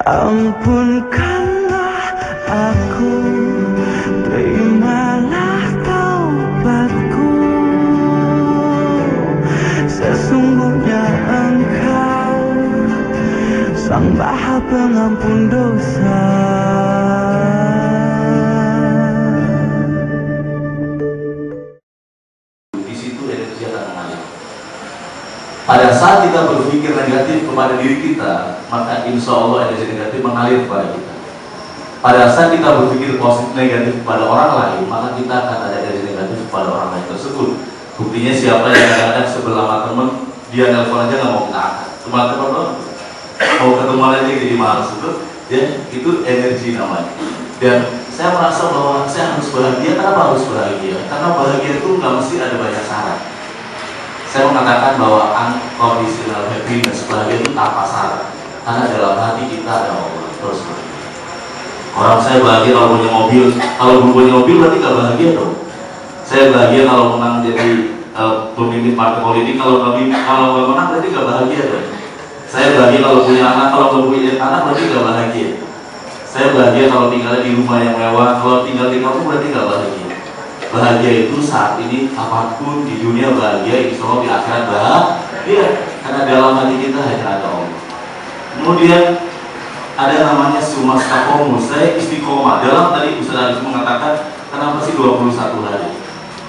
Ampunkanlah aku, terimalah taubatku. Sesungguhnya Engkau Sang Maha Pengampun dosa. Di situ energi akan mengalir. Pada saat kita berpikir negatif kepada diri kita, maka insya Allah energi negatif mengalir kepada kita. Pada saat kita berpikir positif negatif kepada orang lain, maka kita akan ada energi negatif kepada orang lain tersebut. Buktinya siapa yang kadang-kadang sebelah sama temen, dia nelfon aja nggak mau kita angkat. Cuma teman mau ketemu aja jadi malas itu energi namanya. Dan saya merasa bahwa saya harus bahagia. Kenapa harus bahagia? Karena bahagia itu nggak mesti ada banyak syarat. Saya mengatakan bahwa unconditional happiness, bahagia itu tanpa syarat. Karena dalam hati kita ada Allah. Terus orang saya bahagia kalau punya mobil, kalau belum punya mobil berarti nggak bahagia dong. Saya bahagia kalau menang jadi pemimpin partai politik, kalau nggak menang berarti nggak bahagia dong. Saya bahagia kalau punya anak, kalau belum punya anak berarti nggak bahagia. Saya bahagia kalau tinggal di rumah yang mewah, kalau tinggal di kampung berarti nggak bahagia. Bahagia itu saat ini apapun di dunia bahagia, insya Allah di akhirat bahagia. Karena dalam hati kita hanya ada Allah. Kemudian ada namanya sumastakomus, saya istiqomah. Dalam tadi Ustaz Arif mengatakan kenapa sih 21 hari?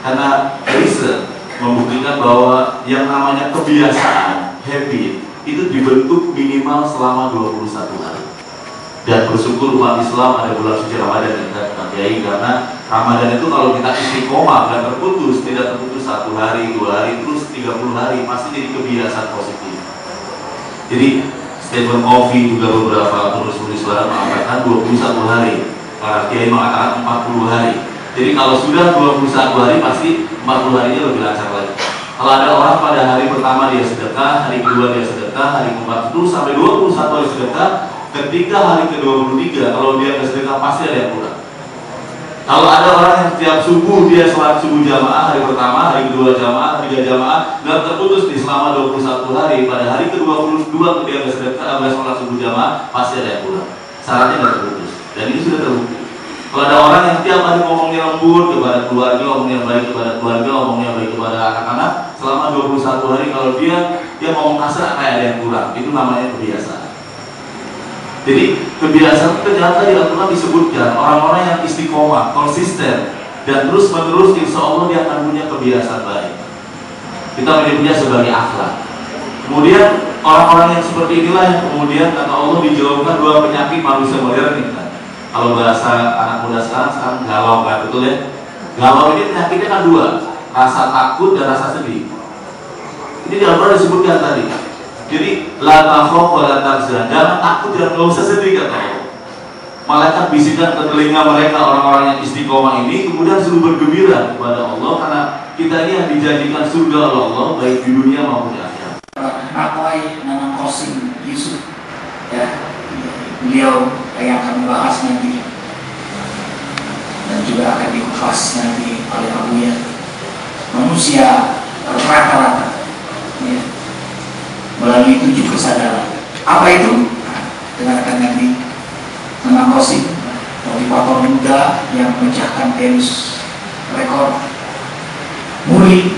Karena riset membuktikan bahwa yang namanya kebiasaan, habit itu dibentuk minimal selama 21 hari. Dan bersyukur umat Islam ada bulan suci Ramadan yang kita pakai, karena Ramadan itu kalau kita istiqomah dan terputus, tidak terputus 1 hari, 2 hari, terus 30 hari, pasti jadi kebiasaan positif. Jadi Stephen Covey juga beberapa penulis barat mengatakan 21 hari, para kiai mengatakan 40 hari. Jadi kalau sudah 21 hari pasti 40 harinya lebih lancar lagi. Kalau ada orang pada hari pertama dia sedekah, hari kedua dia sedekah, hari keempat terus sampai 21 hari sedekah, ketika hari ke-23 kalau dia nggak sedekah pasti ada yang kurang. Kalau ada orang yang setiap subuh dia sholat subuh jamaah hari pertama, hari kedua jamaah, hari ketiga jamaah, dan terputus di selama 21 hari, pada hari ke-22 dia nggak sedekah, nggak sholat subuh jamaah, pasti ada yang kurang. Syaratnya nggak terputus, dan ini sudah terbukti. Kalau ada orang yang tiap hari ngomongnya lembut kepada keluarga, ngomongnya baik kepada keluarga, ngomongnya baik kepada anak-anak, selama 21 hari kalau dia ngomong kasar kayak ada yang kurang, itu namanya kebiasaan. Jadi kebiasaan itu ternyata di Al-Quran disebutkan orang-orang yang istiqomah, konsisten, dan terus menerus insya Allah dia akan punya kebiasaan baik. Kita menyebutnya sebagai akhlak. Kemudian orang-orang yang seperti inilah yang kemudian kata Allah dijauhkan dua penyakit manusia modern ini. Kalau bahasa anak muda sekarang galau, kan betul ya? Galau ini penyakitnya kan dua, rasa takut dan rasa sedih. Ini di Al-Quran disebutkan tadi. Jadi la takhaf wa la tahzan, jangan takut dan nggak usah sedih kata Allah. Malaikat bisikan ke telinga mereka orang-orang yang istiqomah ini, kemudian suruh bergembira kepada Allah karena kita ini yang dijanjikan surga oleh Allah baik di dunia maupun di akhirat. Akwai Nanang Qasim Yusuf, ya, beliau yang akan membahas nanti dan juga akan dikupas nanti oleh Abuya. Manusia rata-rata ya, melalui 7 kesadaran. Apa itu? Dengarkan nanti. Nanang Qasim, motivator muda yang memecahkan Guinness rekor muri,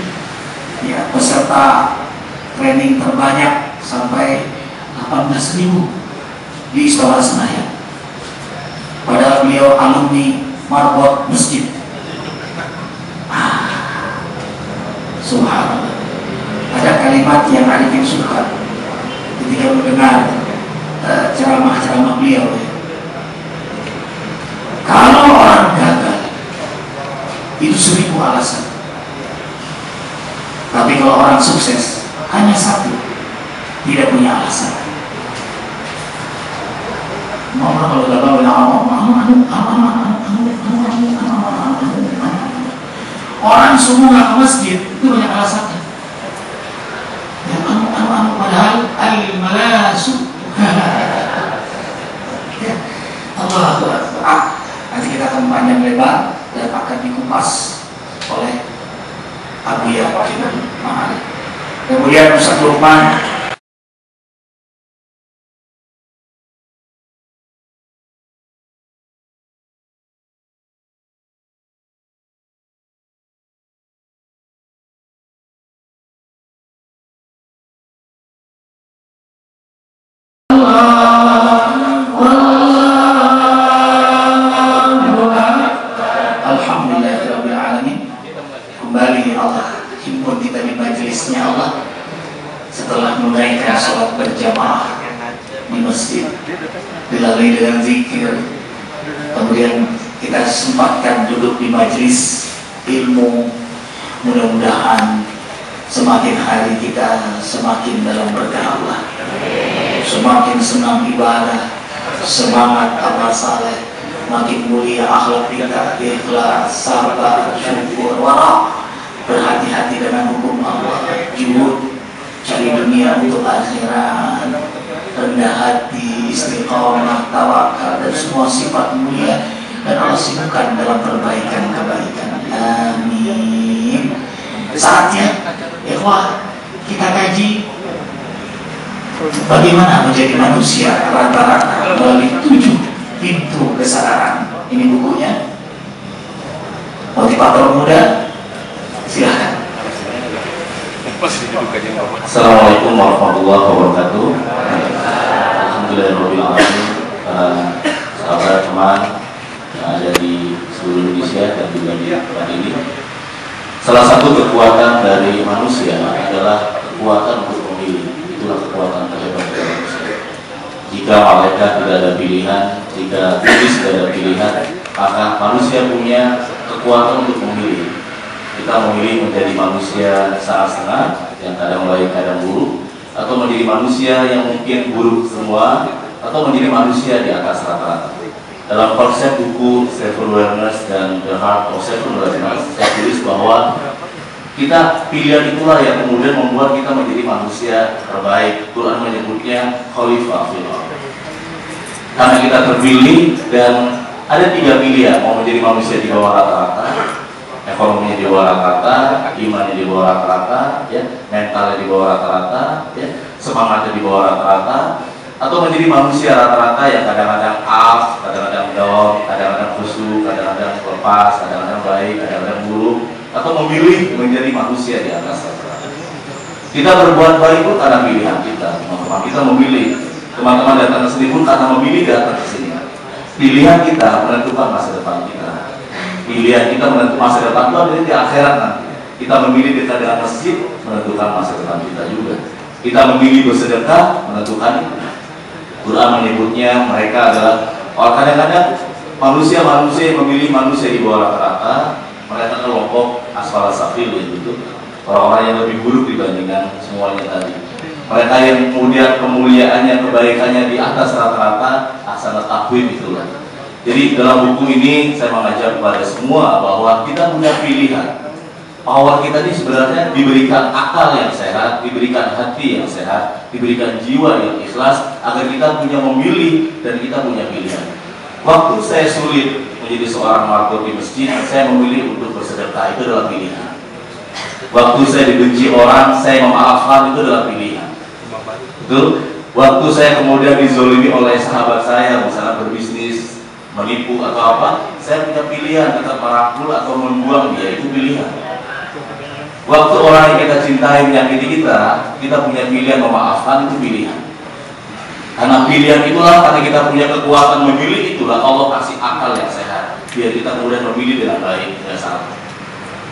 ya, peserta training terbanyak sampai 18.000 di Istora Senayan. Padahal beliau alumni marbot masjid. Subhanallah. Ada kalimat yang Arifin suka ketika mendengar ceramah-ceramah beliau. Kalau orang gagal itu 1000 alasan, tapi kalau orang sukses hanya satu, tidak punya alasan. Kalau gagal orang semua ke masjid itu banyak alasannya. Padahal al-malasu. Allah. Nanti kita akan panjang lebar dan akan dikupas oleh Abuya Ma'arif. Kemudian Ustaz Lukman dilalui dengan zikir, kemudian kita sempatkan duduk di majelis ilmu. Mudah-mudahan semakin hari kita semakin dalam berkah Allah, semakin senang ibadah, semangat amal saleh, makin mulia akhlak kita, ikhlas, sabar, syukur, wara, berhati-hati dengan hukum Allah, juhud cari dunia untuk akhirat, rendah hati, istiqomah, tawakal, dan semua sifat mulia, dan Allah sibukkan dalam perbaikan-kebaikan. Amin. Saatnya, ikhwah, kita kaji bagaimana menjadi manusia rata-rata melalui 7 pintu kesadaran. Ini bukunya, motivator muda. Silahkan. Assalamualaikum warahmatullahi wabarakatuh. Alhamdulillahirrahmanirrahim. Sahabat teman yang ada di seluruh Indonesia dan juga di tempat ini, salah satu kekuatan dari manusia adalah kekuatan untuk memilih. Itulah kekuatan terhebat dari manusia. Jika malaikat tidak ada pilihan, jika iblis tidak ada pilihan, maka manusia punya kekuatan untuk memilih. Kita memilih menjadi manusia setengah-setengah, yang kadang baik kadang buruk, atau menjadi manusia yang mungkin buruk semua, atau menjadi manusia di atas rata-rata. Dalam konsep buku Self-Awareness dan The Heart of Self-Awareness, saya tulis bahwa kita pilihan itulah yang kemudian membuat kita menjadi manusia terbaik. Quran menyebutnya Khalifah fil Ardh. Karena kita terpilih dan ada 3 pilihan, mau menjadi manusia di bawah rata-rata, ekonominya di bawah rata-rata, imannya di bawah rata-rata, ya, mentalnya di bawah rata-rata, ya, semangatnya di bawah rata-rata, atau menjadi manusia rata-rata yang kadang-kadang up, kadang-kadang down, kadang-kadang khusyuk, pas, kadang-kadang baik, kadang-kadang buruk, atau memilih menjadi manusia di atas rata-rata. Kita berbuat baik pun karena pilihan kita, teman-teman. Kita memilih. Teman-teman datang ke sini pun karena memilih datang ke sini. Pilihan kita menentukan masa depan kita. Pilihan kita menentukan masa depan itu ada di akhirat nanti. Kita memilih dekat dengan masjid, menentukan masa depan kita juga. Kita memilih bersedekah, menentukan itu. Quran menyebutnya mereka adalah orang kadang-kadang manusia-manusia yang memilih manusia di bawah rata-rata. Mereka kelompok asfal safil itu, orang-orang yang lebih buruk dibandingkan semuanya tadi. Mereka yang kemudian kemuliaannya, kebaikannya di atas rata-rata, ahsanat taqwim itulah. Jadi dalam buku ini saya mengajak kepada semua bahwa kita punya pilihan. Power kita ini sebenarnya diberikan akal yang sehat, diberikan hati yang sehat, diberikan jiwa yang ikhlas, agar kita punya memilih dan kita punya pilihan. Waktu saya sulit menjadi seorang marbot di masjid, saya memilih untuk bersedekah, itu adalah pilihan. Waktu saya dibenci orang, saya memaafkan, itu adalah pilihan. Betul? Waktu saya kemudian dizolimi oleh sahabat saya, misalnya berbisnis, menipu atau apa, saya punya pilihan tetap merangkul atau membuang dia, itu pilihan. Waktu orang yang kita cintai menyakiti kita, kita punya pilihan memaafkan, itu pilihan. Karena pilihan itulah, karena kita punya kekuatan memilih itulah Allah kasih akal yang sehat, biar kita kemudian memilih dengan baik, tidak salah.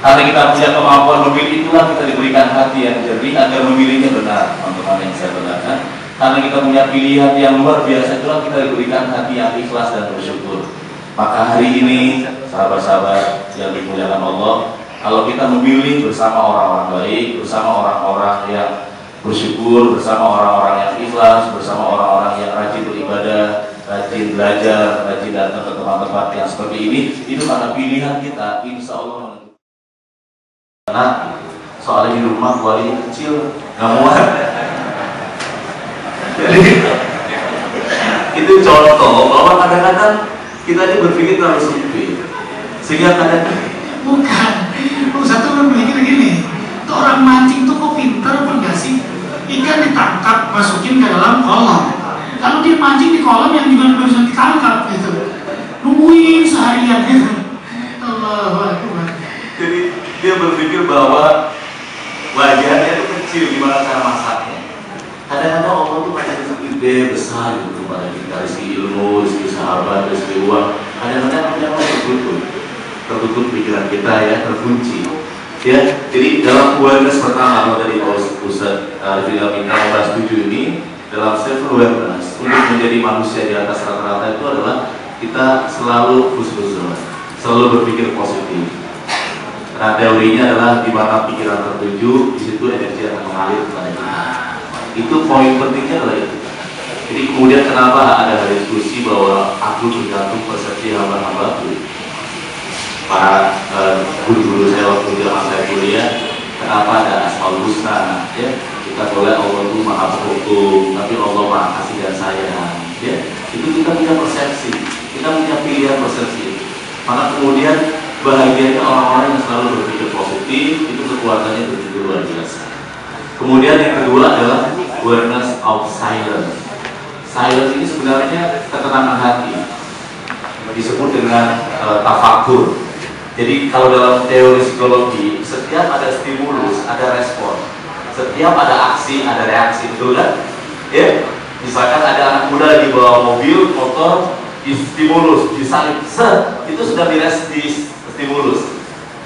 Karena kita punya kemampuan memilih itulah kita diberikan hati yang jernih agar memilihnya benar, teman-teman yang saya benarkan. Karena kita punya pilihan yang luar biasa itulah kita diberikan hati yang ikhlas dan bersyukur. Maka hari ini sahabat-sahabat yang dimuliakan Allah, kalau kita memilih bersama orang-orang baik, bersama orang-orang yang bersyukur, bersama orang-orang yang ikhlas, bersama orang-orang yang rajin beribadah, rajin belajar, rajin datang ke tempat-tempat yang seperti ini, itu karena pilihan kita, insya Allah. Nah, soalnya di rumah kualinya kecil, nggak muat. Jadi itu contoh bahwa kadang-kadang kita ini berpikir terlalu sempit, sehingga kadang bukan. Satu orang berpikir gini, tuh orang mancing tuh kok pintar apa enggak sih? Ikan ditangkap, masukin ke dalam kolam. Kalau dia mancing di kolam yang juga bisa ditangkap gitu, nungguin seharian gitu. Allahu Akbar. Jadi dia berpikir bahwa wajahnya itu kecil, gimana cara masaknya. Kadang-kadang Allah tuh banyak gede besar gitu pada kita, rezeki ilmu, rezeki sahabat, rezeki uang. Kadang-kadang kita tertutup pikiran kita ya, terkunci. Ya, jadi dalam awareness pertama dari Ustaz Ridha Minta membahas 7 ini, dalam self awareness untuk menjadi manusia di atas rata-rata itu adalah kita selalu husnuzon, selalu berpikir positif. Nah, teorinya adalah di mana pikiran tertuju, di situ energi akan mengalir kepada kita. Itu poin pentingnya adalah itu. Jadi kemudian kenapa ada diskusi bahwa aku tergantung persepsi hamba-hambaku. Para guru-guru saya waktu zaman saya kuliah, kenapa ada Asmaul Husna? Ya, kita boleh Allah itu maha hukum, tapi Allah maha kasih dan sayang. Ya, itu kita punya persepsi, kita punya pilihan persepsi. Maka kemudian bahagianya orang-orang yang selalu berpikir positif, itu kekuatannya begitu luar biasa. Kemudian yang kedua adalah awareness of silence. Silence ini sebenarnya ketenangan hati, disebut dengan tafakur. Jadi kalau dalam teori psikologi, setiap ada stimulus, ada respon. Setiap ada aksi, ada reaksi, betul kan? Ya, misalkan ada anak muda lagi bawa mobil, motor, distimulus, disalip, itu sudah stimulus.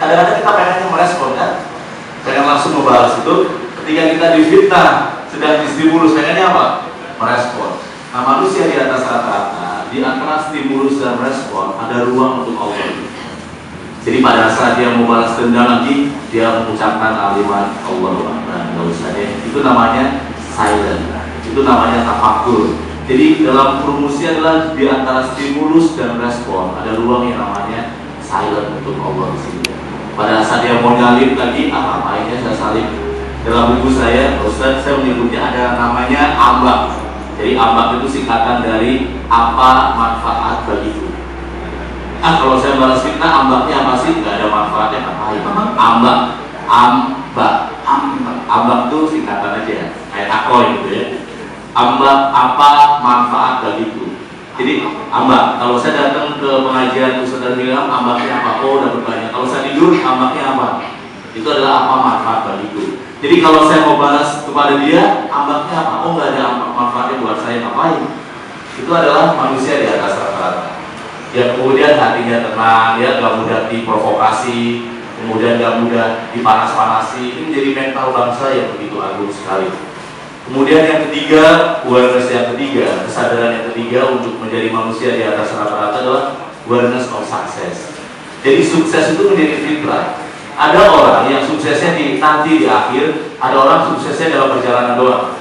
Kadang-kadang kita pengennya merespon kan, pengen langsung membalas itu. Ketika kita difitnah, sedang distimulus, pengennya apa? Merespon. Nah, manusia di atas rata-rata, di antara stimulus dan respon ada ruang untuk Allah. Jadi pada saat dia mau balas dendam lagi, dia mengucapkan kalimat Allah Akbar. Itu namanya silent. Itu namanya tafakur. Jadi dalam rumusnya adalah di antara stimulus dan respon ada ruang yang namanya silent untuk Allah di sini. Pada saat dia mau nyalip lagi, apa-apanya saya salip. Dalam buku saya, Ustaz, saya menyebutnya ada namanya ambak. Jadi ambak itu singkatan dari apa manfaat bagiku. Kalau saya balas fitnah, ambaknya apa sih? Gak ada manfaatnya, ngapain? Ambak itu singkatan aja, kayak akoi gitu ya. Ambak apa manfaat bagiku? Jadi ambak, kalau saya datang ke pengajian Ustaz dan bilang ambaknya apa? Oh, dapat banyak. Kalau saya tidur, ambaknya apa? Itu adalah apa manfaat bagiku. Jadi kalau saya mau balas kepada dia, ambaknya apa? Oh, nggak ada manfaatnya buat saya, ngapain? Itu adalah manusia di atas rata-rata. Yang kemudian hatinya tenang, ya nggak mudah diprovokasi, kemudian nggak mudah dipanas-panasi. Ini menjadi mental bangsa yang begitu agung sekali. Kemudian yang ketiga, awareness yang ketiga, kesadaran yang ketiga untuk menjadi manusia di atas rata-rata adalah awareness of success. Jadi sukses itu menjadi fitrah. Ada orang yang suksesnya nanti di akhir, ada orang suksesnya dalam perjalanan doang.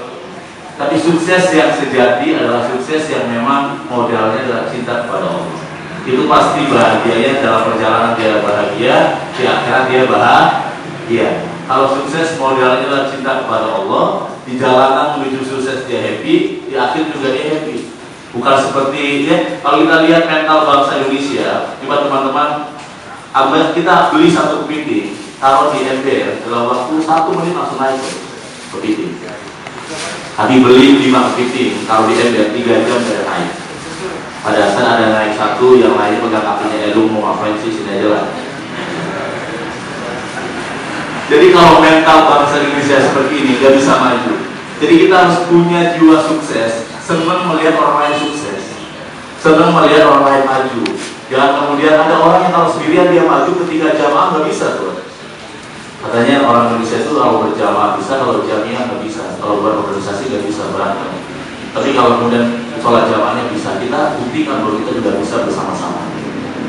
Tapi sukses yang sejati adalah sukses yang memang modalnya adalah cinta kepada Allah. Itu pasti bahagianya dalam perjalanan dia bahagia, di akhirat dia bahagia. Kalau sukses modalnya adalah cinta kepada Allah, di jalanan menuju sukses dia happy, di akhir juga dia happy. Bukan seperti ya, kalau kita lihat mental bangsa Indonesia, coba teman-teman, kita beli satu kepiting, taruh di ember, dalam waktu 1 menit langsung naik kepiting. Tapi beli 5 kepiting, taruh di ember 3 jam sudah naik. Pada saat ada naik satu, yang lainnya pegang kakinya, lu mau ngapain sih, sini aja lah. Jadi kalau mental bangsa Indonesia seperti ini, gak bisa maju. Jadi kita harus punya jiwa sukses, senang melihat orang lain sukses, senang melihat orang lain maju. Jangan kemudian ada orang yang kalau sendirian dia maju ketika jamaah nggak bisa tuh. Katanya orang Indonesia itu kalau berjamaah bisa, kalau jamiah nggak bisa, kalau berorganisasi nggak bisa, berantem. Tapi kalau kemudian sholat jamaahnya bisa, kita buktikan bahwa kita juga bisa bersama-sama.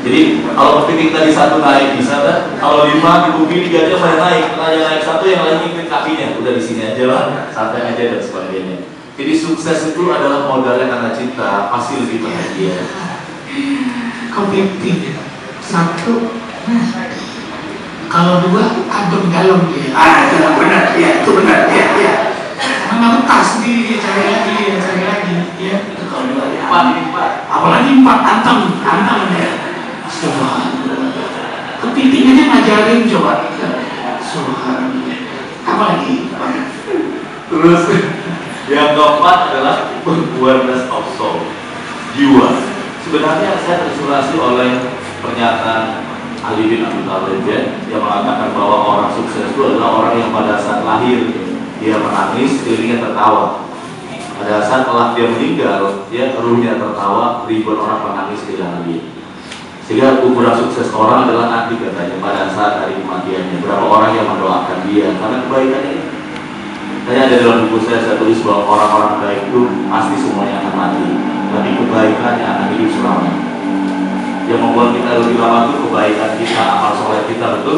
Jadi kalau kepiting tadi satu naik bisa kan? Kalau 5 dibukti 3 aja mulai naik, yang naik satu yang lain ngikut kakinya, udah di sini aja lah, santai aja dan sebagainya. Jadi sukses itu adalah modalnya karena cinta, pasti lebih bahagia. Kepiting satu, kalau 2 adem galon dia. Itu benar, ya itu benar, ya. Mana letas sendiri dia cari lagi, ya. Kalau 2 ya. 4, apalagi 4 antem ya. Subhanallah. Kepiting aja ngajarin coba. Subhanallah. Apa lagi? Terus yang keempat adalah awareness of soul, jiwa. Sebenarnya saya terinspirasi oleh pernyataan Ali bin Abi Thalib yang mengatakan bahwa orang sukses itu adalah orang yang pada saat lahir dia menangis, dirinya tertawa. Pada saat telah dia meninggal, dia ruhnya tertawa, ribuan orang menangis di dalam dia. Sehingga ukuran sukses orang adalah nanti katanya pada saat hari kematiannya, berapa orang yang mendoakan dia karena kebaikannya. Saya ada dalam buku saya tulis bahwa orang-orang baik itu pasti semuanya akan mati, tapi kebaikannya akan hidup selamanya. Yang membuat kita lebih lama itu kebaikan kita, amal soleh kita, betul.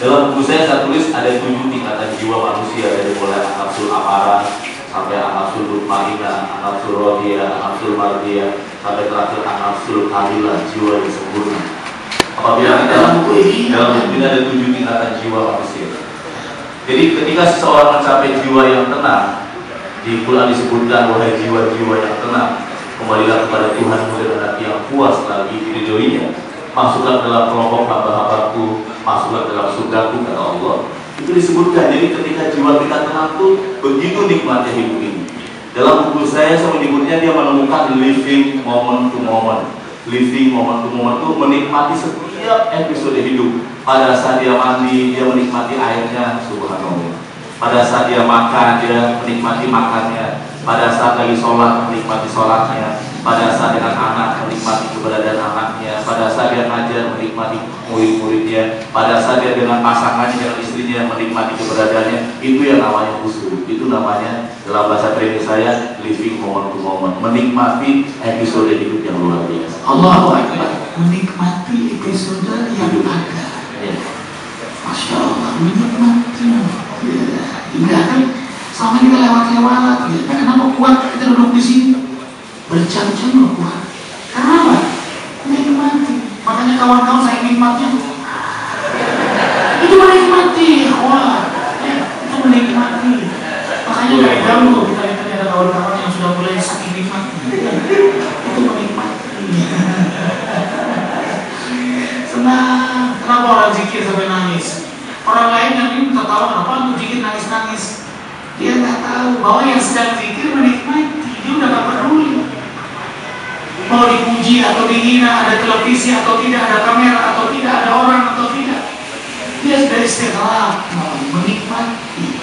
Dalam buku saya tulis ada 7 tingkatan jiwa manusia, dari mulai nafsul amarah sampai nafsul mutmainah, nafsul radiyah, nafsul mardiyah, sampai terakhir nafsul kamilah, jiwa yang sempurna. Apabila kita dalam buku ini ada 7 tingkatan jiwa manusia. Jadi ketika seseorang mencapai jiwa yang tenang, di Quran disebutkan wahai jiwa-jiwa yang tenang, kembalilah kepada Tuhanmu dengan hati yang puas lagi diridhoinya. Masuklah dalam kelompok hamba-hambaku, masuklah dalam surgaku, kata Allah. Itu disebutkan. Jadi ketika jiwa kita tenang tuh begitu nikmatnya hidup ini. Dalam buku saya menyebutnya dia menemukan living moment to moment. Living moment to moment itu menikmati setiap episode hidup. Pada saat dia mandi, dia menikmati airnya, subhanallah. Pada saat dia makan, dia menikmati makannya. Pada saat lagi sholat, menikmati sholatnya. Pada saat dengan anak, menikmati keberadaan anaknya. Pada saat dia ngajar, menikmati murid-muridnya. Pada saat dia dengan pasangannya, dengan istrinya, menikmati keberadaannya. Itu yang namanya khusyuk. Itu namanya dalam bahasa training saya living moment to moment. Menikmati episode hidup yang luar biasa. Allahu Akbar. Menikmati episode yang ada. Masya Allah, menikmati. Indah kan? Selama kita lewat-lewat, gitu. Kenapa kuat kita duduk di sini? Berjam-jam loh kuat. Kenapa? Menikmati. Makanya kawan-kawan saya nikmatnya. Itu menikmati. Wah, itu menikmati. Makanya dari dahulu kita lihat ada kawan-kawan yang sudah mulai saking nikmati. Itu menikmati. Senang. Kenapa orang zikir sampai nangis? Orang lain yang ini tertawa, kenapa untuk zikir nangis-nangis? Dia nggak tahu bahwa yang sedang zikir menikmati, dia udah nggak peduli. mau dipuji atau dihina, ada televisi atau tidak, ada kamera atau tidak, ada orang atau tidak, dia sudah istirahat, menikmati.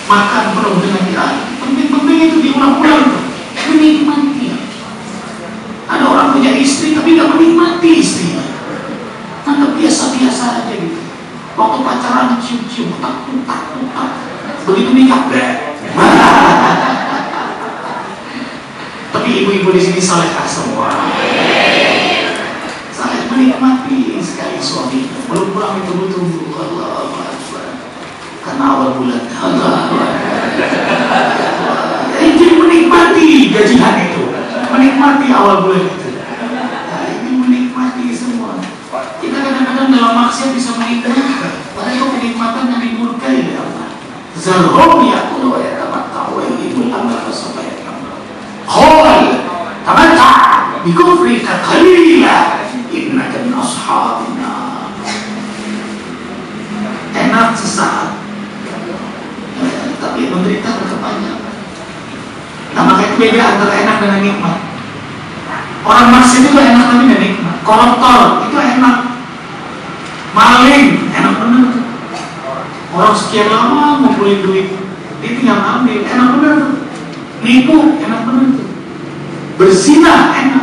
Makan penuh dengan dia. Penting-penting itu diulang-ulang, menikmati. Ada orang punya istri tapi nggak menikmati istrinya, anggap biasa-biasa aja gitu. Waktu pacaran cium-cium, tak, begitu nikah, tapi ibu-ibu di sini salehkah semua? Saleh, menikmati sekali suami. Belum pulang itu tunggu, Allahu Akbar. Karena awal bulan, Allahu Akbar. Ini menikmati gajian itu, menikmati awal bulan itu. Nah, ini menikmati semua. Kita kadang-kadang dalam maksiat bisa menikmati, padahal kenikmatan yang dimurkai oleh Allah. Zarhum yaqulu wa yatamatta'u wa yuhibbul amala fasawfa ya'lamun. Qul tamatta' bi kufrika qalila innaka min ashabin nar. Enak sesaat, tapi menderita berkepanjangan. Nah, makanya beda antara enak dengan nikmat. Orang maksiat itu enak tapi tidak nikmat. Koruptor itu enak, maling enak bener. Orang sekian lama ngumpulin duit, dia tinggal ambil, enak bener. Nipu enak bener. Berzina enak.